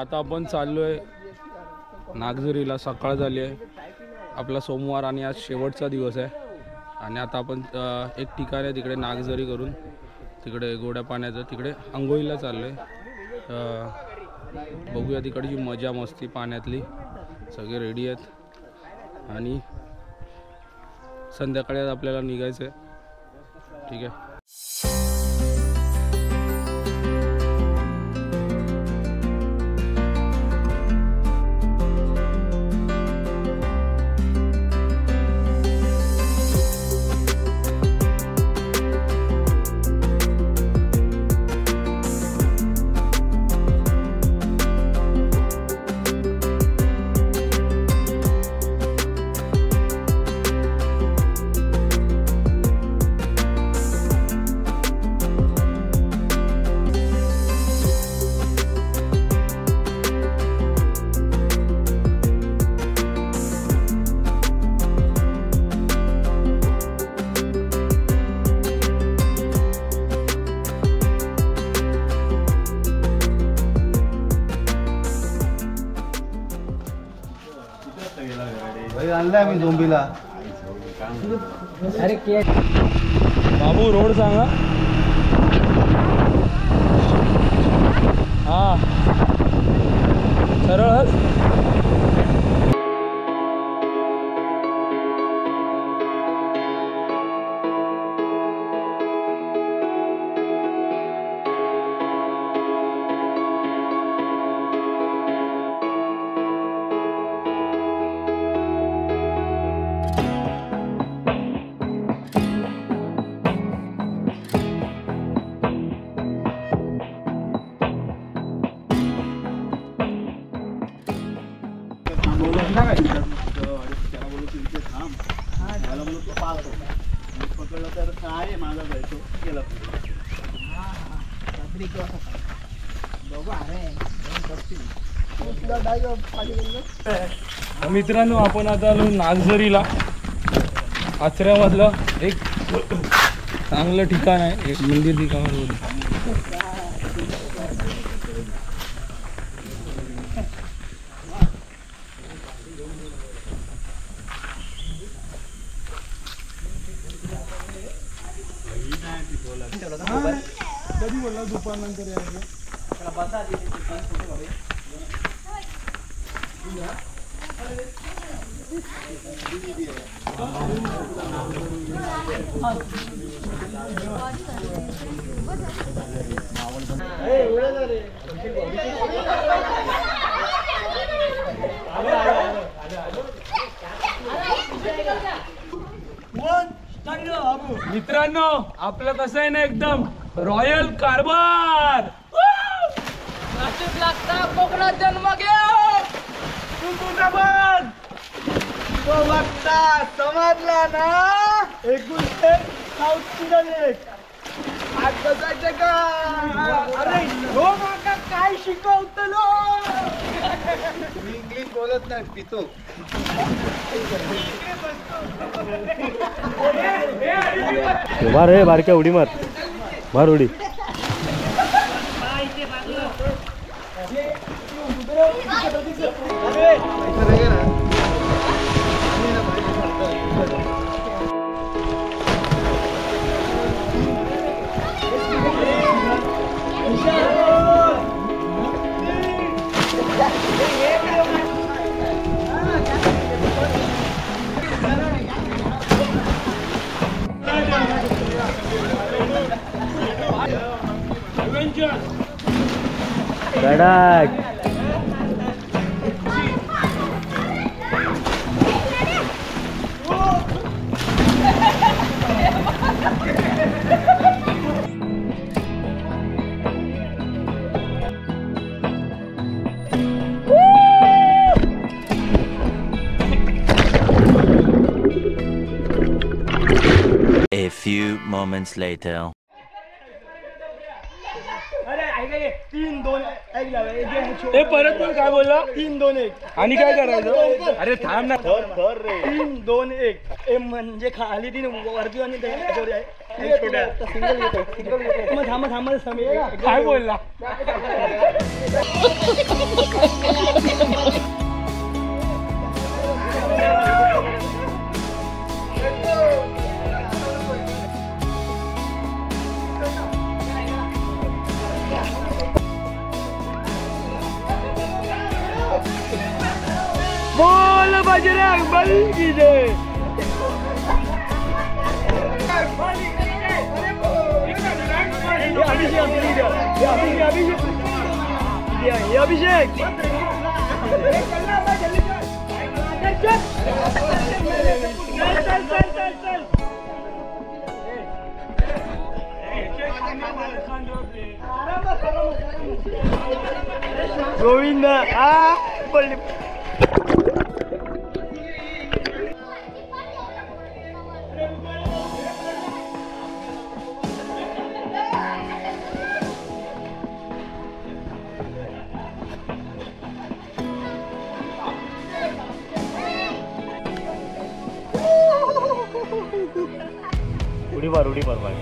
आता आपण चाललोय नागझरीला. सकाळ झाली आहे, आपला सोमवार आणि आज शेवटचा दिवस आहे. आणि आता आपण एक ठिकाण आहे तिकडे नागझरी करून तिकडे गोड्या पाण्याचं तिकडे आंघोळीला चाललोय. बघूया तिकडची मजा मस्ती पाण्यातली. सगळे रेडी आहेत आणि संध्याकाळी आपल्याला निघायचं आहे. ठीक आहे. आणलाय मी झोंबीला. अरे बाबू रोड सांगा. हा सरळ. मित्रांनो आपण आता आलो नागझरीला. आचऱ्यामधलं एक चांगलं ठिकाण आहे, एक मंदिर ठिकाण. कधी बोलला दुपारनंतर यायचं. मित्रांनो आपलं कसं आहे ना एकदम रॉयल कारभार. नाशिक लागता कोकणात जन्म घेऊ तुझ्यावर तो बघता समजला ना. एकूण साऊथ एक आज बसायचं का. अरे हो माका काय शिकवतलो. मी इंग्लिश बोलत नाही, पितो. मार रे बारक्या उडी मार. मार उडी. कडक. A few moments later. अरे ए परत पण काय बोलला 3-2-1 आणि काय करायचं अरे थांब ना 3-2-1 म्हणजे खाली 3 वरती आणि थांबा काय बोलला बोल बजरंग बली की जय अभिषेक गोविंद पडली उडी मार भाई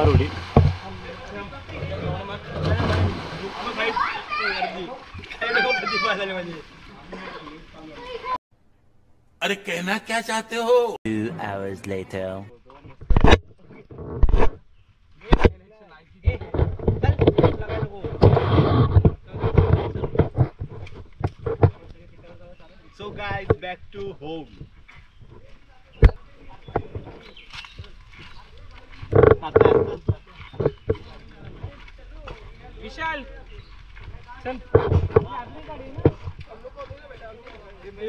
उडी अरे कहना क्या चाहते हो 2 hours later. So guys, back to home. विशाल चल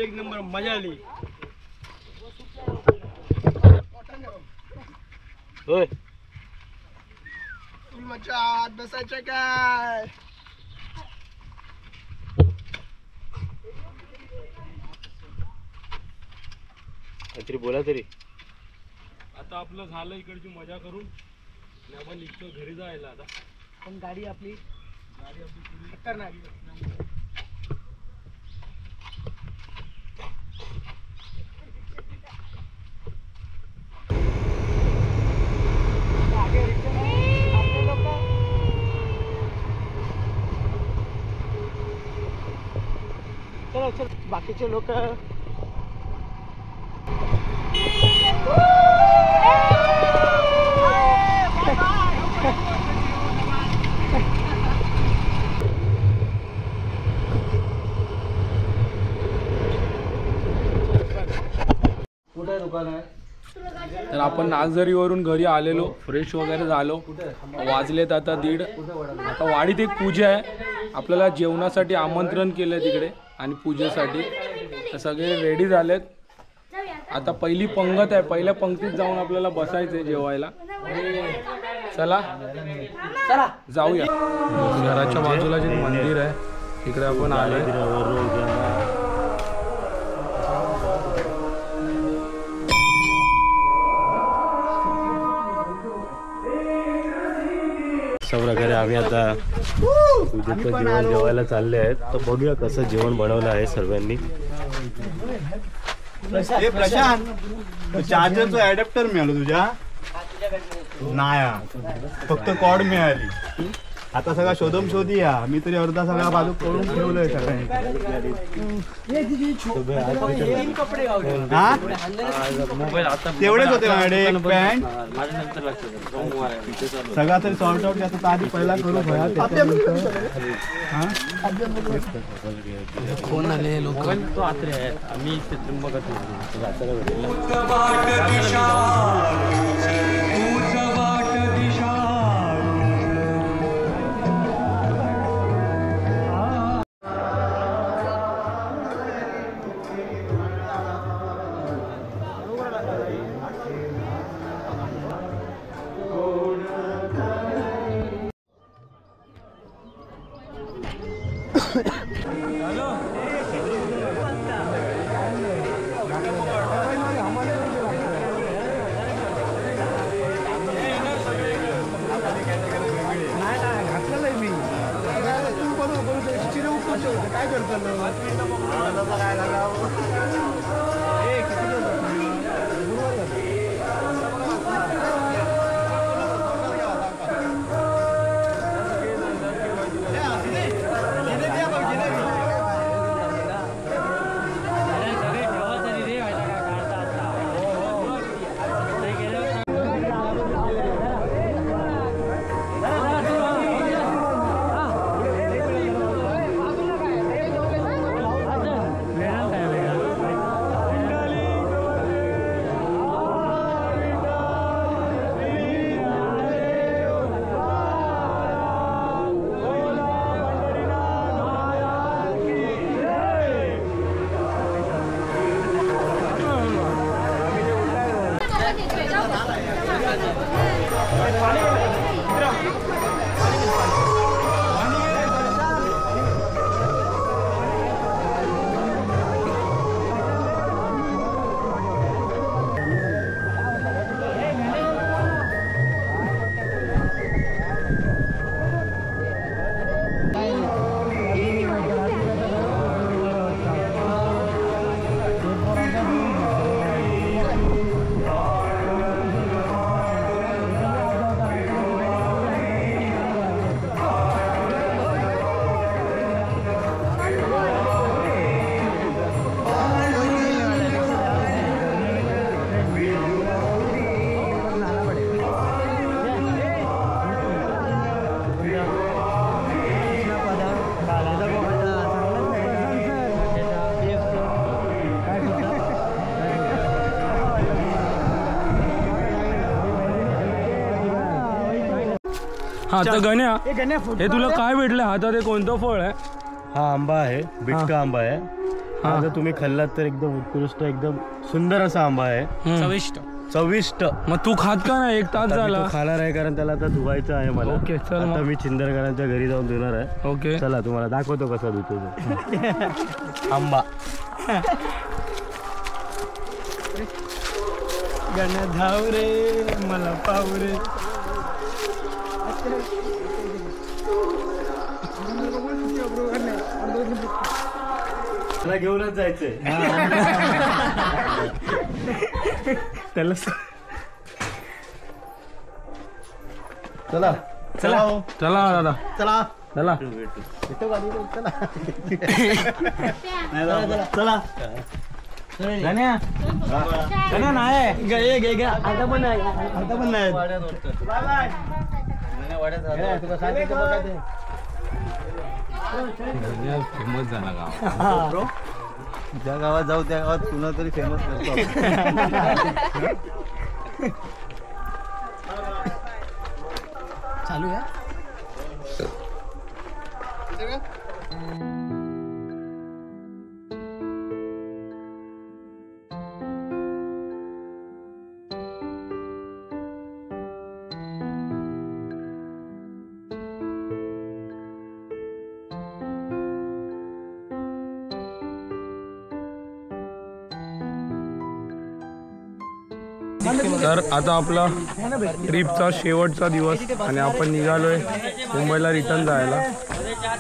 एक नंबर मजा आली होय मजा बसायचं काय तरी बोला तरी आता आपलं झालं इकडची मजा करून आपण निघतो घरी जायला आता पण गाडी आपली खतरनाक चलो चल बाकीचे लोक कुठे दुकान आहे तर आपण नागझरीवरून घरी आलेलो फ्रेश वगैरे झालो वाजलेत आता 1:30 आता वाडीत एक पूजा आहे आपल्याला जेवणासाठी आमंत्रण केलं तिकडे आणि पूजेसाठी तर सगळे रेडी झालेत आता पहिली पंगत आहे पहिल्या पंक्तीत जाऊन आपल्याला बसायचंय जेवायला चला जाऊया घराच्या बाजूला जे मंदिर आहे तिकडे आपण आलोय अशा प्रकारे आम्ही आता पूजेचं जेवण जेवायला चालले आहेत तर बघूया कसं जेवण बनवलं आहे सर्वांनी प्रशांत चार्जरचा ॲडॅप्टर मिळालं तुझ्या नाही फक्त कॉड मिळाली. आता सगळा शोधी या. मी तरी अर्धा सगळा बाजू करून ठेवलंय सगळ्यांनी. तेवढेच होते माझ्याकडे एक पॅन्ट सगळा तरी सॉर्ट आउट आता आधी पहिला करू भया. कोण आले लोक? आम्ही हा तर गण्या, हे तुला काय भेटलं हातात? हे कोणतं फळ आहे? हा आंबा आहे, बिटका आंबा आहे. हा जर तुम्ही खाल्लात तर एकदम उत्कृष्ट, एकदम सुंदर असा आंबा आहे. चविष्ट. मग तू खात का नाही? 1 तास झाला. खाणार आहे कारण त्याला आता धुवायचं आहे मला. ओके चल. आता मी चिंदरकरांच्या घरी जाऊन धुणार आहे. ओके चला तुम्हाला दाखवतो कसा धुतो आंबा. गण्या धाव रे मला पाव रे. त्याला घेऊनच जायचंय. त्याला चला चला चला दादा, चला चला. चला गण्या गण्या नाही आता पण नाही, आता पण नाही. तुला सांगितलं बघा ते फेमस झाला गाव. ज्या गावात जाऊ त्या गावात पुन्हा तरी फेमस करतो. चालू आहे. तर आता आपला ट्रिपचा शेवटचा दिवस आणि आपण निघालोय मुंबईला रिटर्न जायला.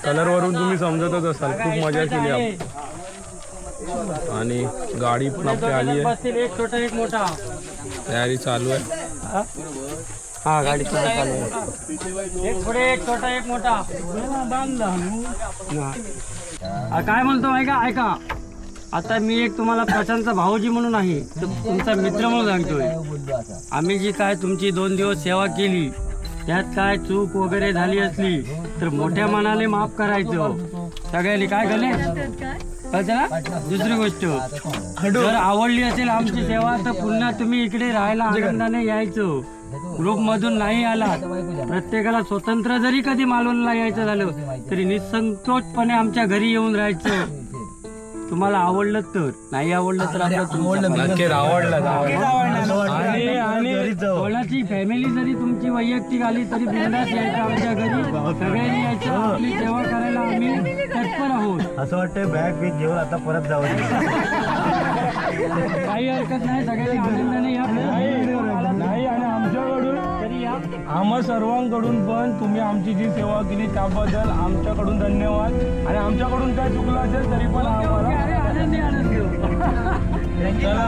कलरवरून तुम्ही समजतच असाल, खूप मजा केली आपण. आणि गाडी पण आपली आली आहे, तयारी चालू आहे. हा गाडी चालू आहे. एक पुढे एक छोटा एक मोठा काय म्हणतो ऐका आता मी एक तुम्हाला प्रशांतचा भाऊजी म्हणून आहे तर तुमचा मित्र म्हणून सांगतोय. आम्ही जी काय तुमची 2 दिवस सेवा केली त्यात काय चूक वगैरे झाली असली तर मोठ्या मनाने माफ करायचं सगळ्यांनी. काय झाले ना. दुसरी गोष्ट जर आवडली असेल आमची सेवा तर पुन्हा तुम्ही इकडे राहायला आनंदाने यायचं. ग्रुप मधून नाही आला प्रत्येकाला स्वतंत्र जरी कधी मालवणला यायचं झालं तरी निसंकोचपणे आमच्या घरी येऊन राहायचं. तुम्हाला आवडलं तर, नाही आवडलं तर आणि कोणाची फॅमिली जरी तुमची वैयक्तिक आली तरी बिनधास्त यायचं आमच्या घरी. सगळ्यांनी यायचं. आपली सेवा करायला आम्ही तत्पर आहोत. असं वाटतं बॅग बिग घेऊन आता परत जाऊ. काही हरकत नाही. सगळ्यांनी आनंदाने या. नाही आणि आमच्याकडून तरी या. आम्हा सर्वांकडून पण तुम्ही आमची जी सेवा केली त्याबद्दल आमच्याकडून धन्यवाद. आणि आमच्याकडून काय चुकलं असेल तरी पण आम्हाला आनंदी आनंद. चला